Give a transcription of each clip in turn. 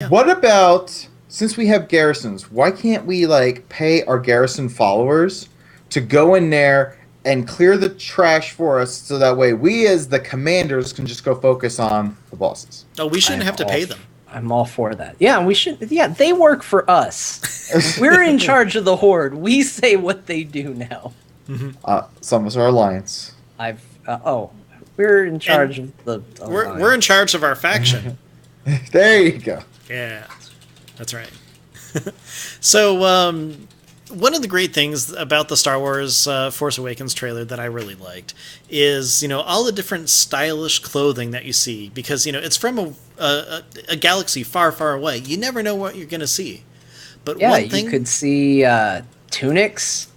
Yeah. What about, since we have garrisons, why can't we like pay our garrison followers to go in there and clear the trash for us so that way we as the commanders can just go focus on the bosses? Oh, we shouldn't have to pay them. I'm all for that. Yeah, we should. Yeah, they work for us. We're in charge of the horde. We say what they do now. Some of us are alliance. We're in charge of the. We're in charge of our faction. There you go. Yeah, that's right. So, one of the great things about the Star Wars Force Awakens trailer that I really liked is, all the different stylish clothing that you see, because, it's from a galaxy far, far away. You never know what you're going to see. But yeah, one thing... you could see tunics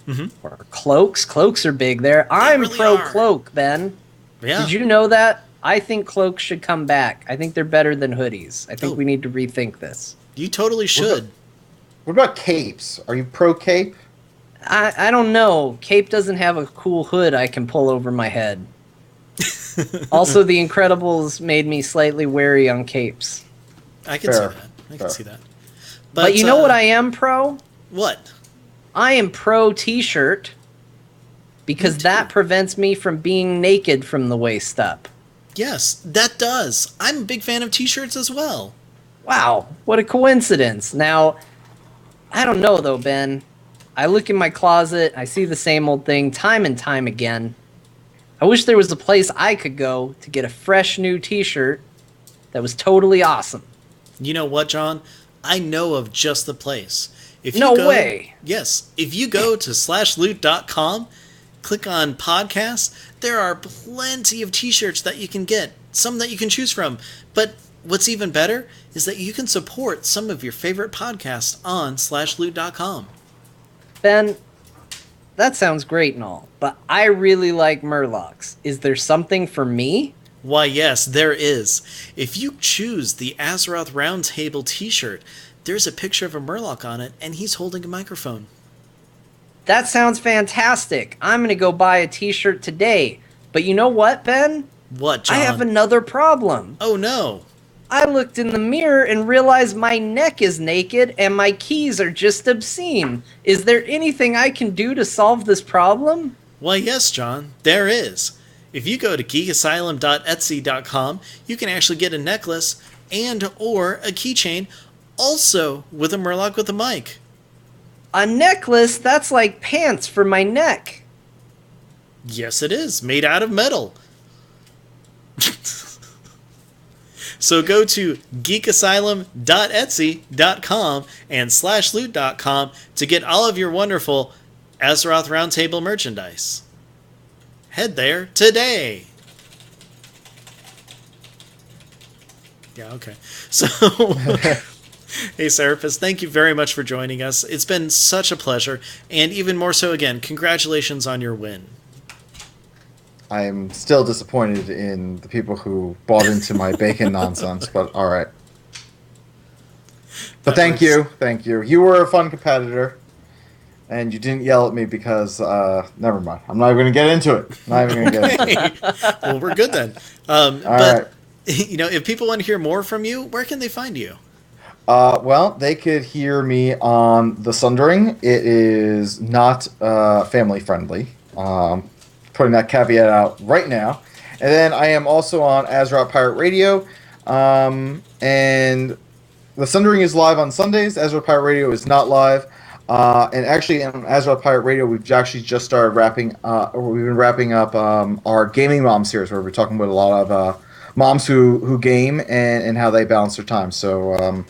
or cloaks. Cloaks are big there. I'm really pro are. cloak, Ben. Yeah. Did you know that? I think cloaks should come back. I think they're better than hoodies. I think we need to rethink this. You totally should. What about capes? Are you pro cape? I don't know. Cape doesn't have a cool hood I can pull over my head. Also, The Incredibles made me slightly wary on capes. I can see that. I can see that. But you know what I am pro? What? I am pro t-shirt because that prevents me from being naked from the waist up. Yes, that does. I'm a big fan of t-shirts as well. Wow, what a coincidence. Now, I don't know though, Ben. I look in my closet, I see the same old thing time and time again. I wish there was a place I could go to get a fresh new t-shirt that was totally awesome. You know what, John? I know of just the place. If you No way. Yes. If you go to /loot.com, click on podcasts, there are plenty of t-shirts that you can get, some that you can choose from. But what's even better is that you can support some of your favorite podcasts on /loot.com. Ben, that sounds great and all, but I really like Murlocs. Is there something for me? Why, yes, there is. If you choose the Azeroth Roundtable t-shirt, there's a picture of a Murloc on it, and he's holding a microphone. That sounds fantastic. I'm going to go buy a t-shirt today. But you know what, Ben? What, John? I have another problem. Oh, no. I looked in the mirror and realized my neck is naked and my keys are just obscene. Is there anything I can do to solve this problem? Why, yes, John, there is. If you go to geekasylum.etsy.com, you can actually get a necklace and or a keychain, also with a Murloc with a mic. A necklace? That's like pants for my neck. Yes, it is, made out of metal. So go to geekasylum.etsy.com and /loot.com to get all of your wonderful Azeroth Roundtable merchandise. Head there today. Yeah, okay. So, hey, Ceraphus, thank you very much for joining us. It's been such a pleasure, and even more so again, congratulations on your win. I'm still disappointed in the people who bought into my bacon nonsense, but all right. But thank you. You were a fun competitor, and you didn't yell at me because, never mind. I'm not even going to get into it. Well, we're good then. All right. If people want to hear more from you, where can they find you? Well, they could hear me on The Sundering. It is not family friendly. Putting that caveat out right now. And then I am also on Azeroth Pirate Radio. And The Sundering is live on Sundays. Azeroth Pirate Radio is not live. And actually, on Azeroth Pirate Radio, we've actually just started wrapping up our Gaming Mom series, where we're talking with a lot of moms who game and how they balance their time. So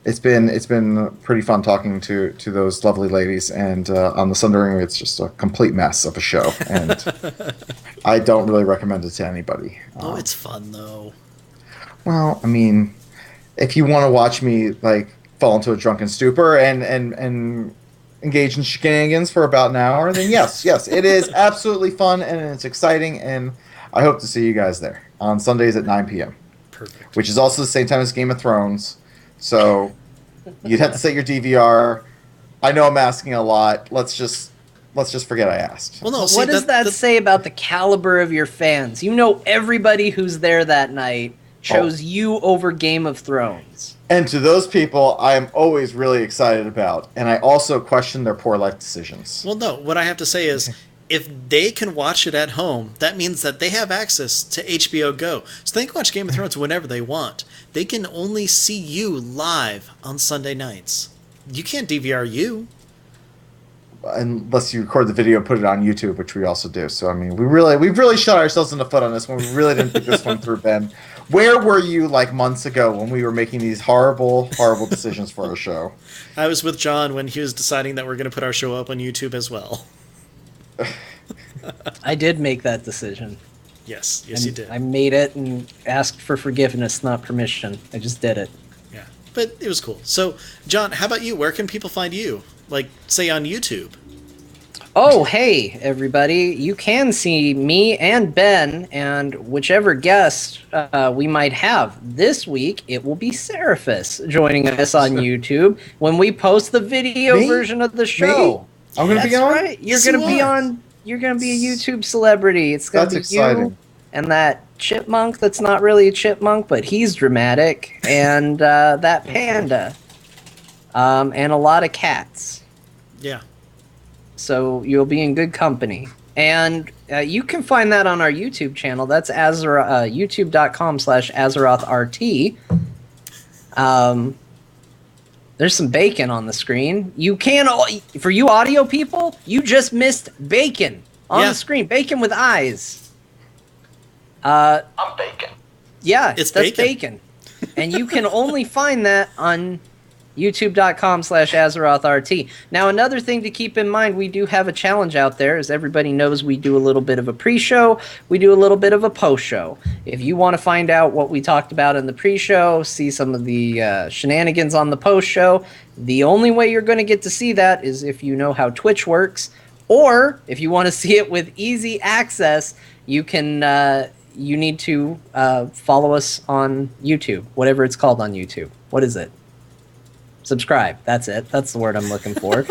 it's been pretty fun talking to those lovely ladies, and on The Sundering, it's just a complete mess of a show, and I don't really recommend it to anybody. It's fun though. Well, I mean, if you want to watch me like fall into a drunken stupor and engage in shenanigans for about an hour, then yes, it is absolutely fun and it's exciting, and I hope to see you guys there on Sundays at 9 p.m. Perfect. Which is also the same time as Game of Thrones. So you'd have to set your DVR. I know I'm asking a lot. Let's just forget I asked. Well, no. What does that say about the caliber of your fans? You know, everybody who's there that night chose you over Game of Thrones. And to those people, I am always really excited about. And I also question their poor life decisions. Well, no, what I have to say is if they can watch it at home, that means that they have access to HBO Go. So they can watch Game of Thrones whenever they want. They can only see you live on Sunday nights. You can't DVR you. Unless you record the video and put it on YouTube, which we also do. So I mean, we've really shot ourselves in the foot on this one. We really didn't think this one through, Ben. Where were you like months ago when we were making these horrible decisions for our show? I was with John when he was deciding that we're going to put our show up on YouTube as well. I did make that decision. Yes, And you did. I made it and asked for forgiveness, not permission. I just did it. Yeah, but it was cool. So, John, how about you? Where can people find you? Like, say on YouTube. Oh, hey, everybody. You can see me and Ben and whichever guest we might have. This week, it will be Ceraphus joining us on YouTube when we post the video version of the show. Me? I'm going to be on? Right. You're going to be on. You're going to be a YouTube celebrity. It's going to be exciting. You and that chipmunk that's not really a chipmunk, but he's dramatic, and that panda, and a lot of cats. Yeah. So you'll be in good company. And you can find that on our YouTube channel. That's youtube.com/AzerothRT. There's some bacon on the screen. You can, for you audio people, you just missed bacon on the screen. Bacon with eyes. I'm bacon. Yeah, It's that's bacon. And you can only find that on youtube.com/AzerothRT. Now, another thing to keep in mind, we do have a challenge out there. As everybody knows, we do a little bit of a pre-show. We do a little bit of a post-show. If you want to find out what we talked about in the pre-show, see some of the shenanigans on the post-show, the only way you're going to get to see that is if you know how Twitch works, or if you want to see it with easy access, you can... you need to follow us on YouTube, whatever it's called on YouTube. What is it? Subscribe. That's it. That's the word I'm looking for.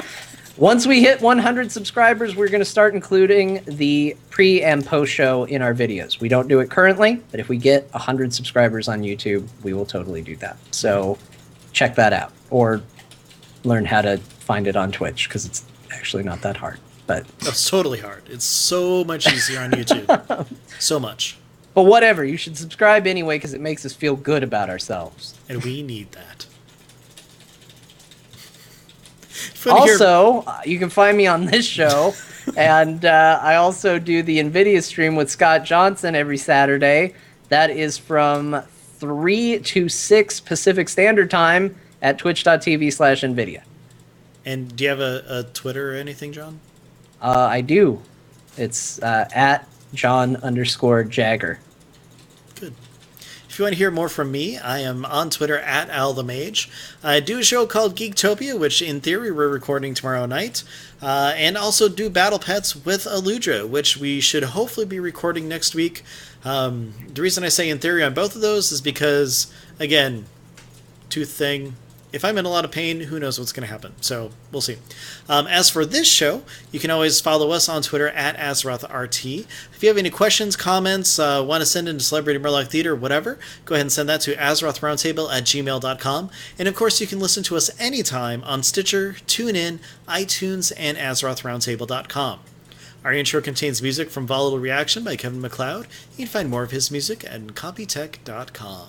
Once we hit 100 subscribers, we're going to start including the pre and post show in our videos. We don't do it currently, but if we get 100 subscribers on YouTube, we will totally do that. So check that out, or learn how to find it on Twitch, because it's actually not that hard. But it's totally hard. It's so much easier on YouTube. So much. But whatever, you should subscribe anyway, because it makes us feel good about ourselves. And we need that. Also, you can find me on this show, and I also do the NVIDIA stream with Scott Johnson every Saturday. That is from 3 to 6 Pacific Standard Time at twitch.tv/NVIDIA. And do you have a Twitter or anything, John? I do. It's at John_Jagger. Good. If you want to hear more from me, I am on Twitter at AlTheMage. I do a show called Geektopia, which in theory we're recording tomorrow night, and also do Battle Pets with Aludra, which we should hopefully be recording next week. The reason I say in theory on both of those is because, again, tooth thing. If I'm in a lot of pain, who knows what's going to happen. So we'll see. As for this show, you can always follow us on Twitter at AzerothRT. If you have any questions, comments, want to send into Celebrity Murloc Theater, whatever, go ahead and send that to AzerothRoundtable@gmail.com. And of course, you can listen to us anytime on Stitcher, TuneIn, iTunes, and AzerothRoundtable.com. Our intro contains music from Volatile Reaction by Kevin MacLeod. You can find more of his music at Incompetech.com.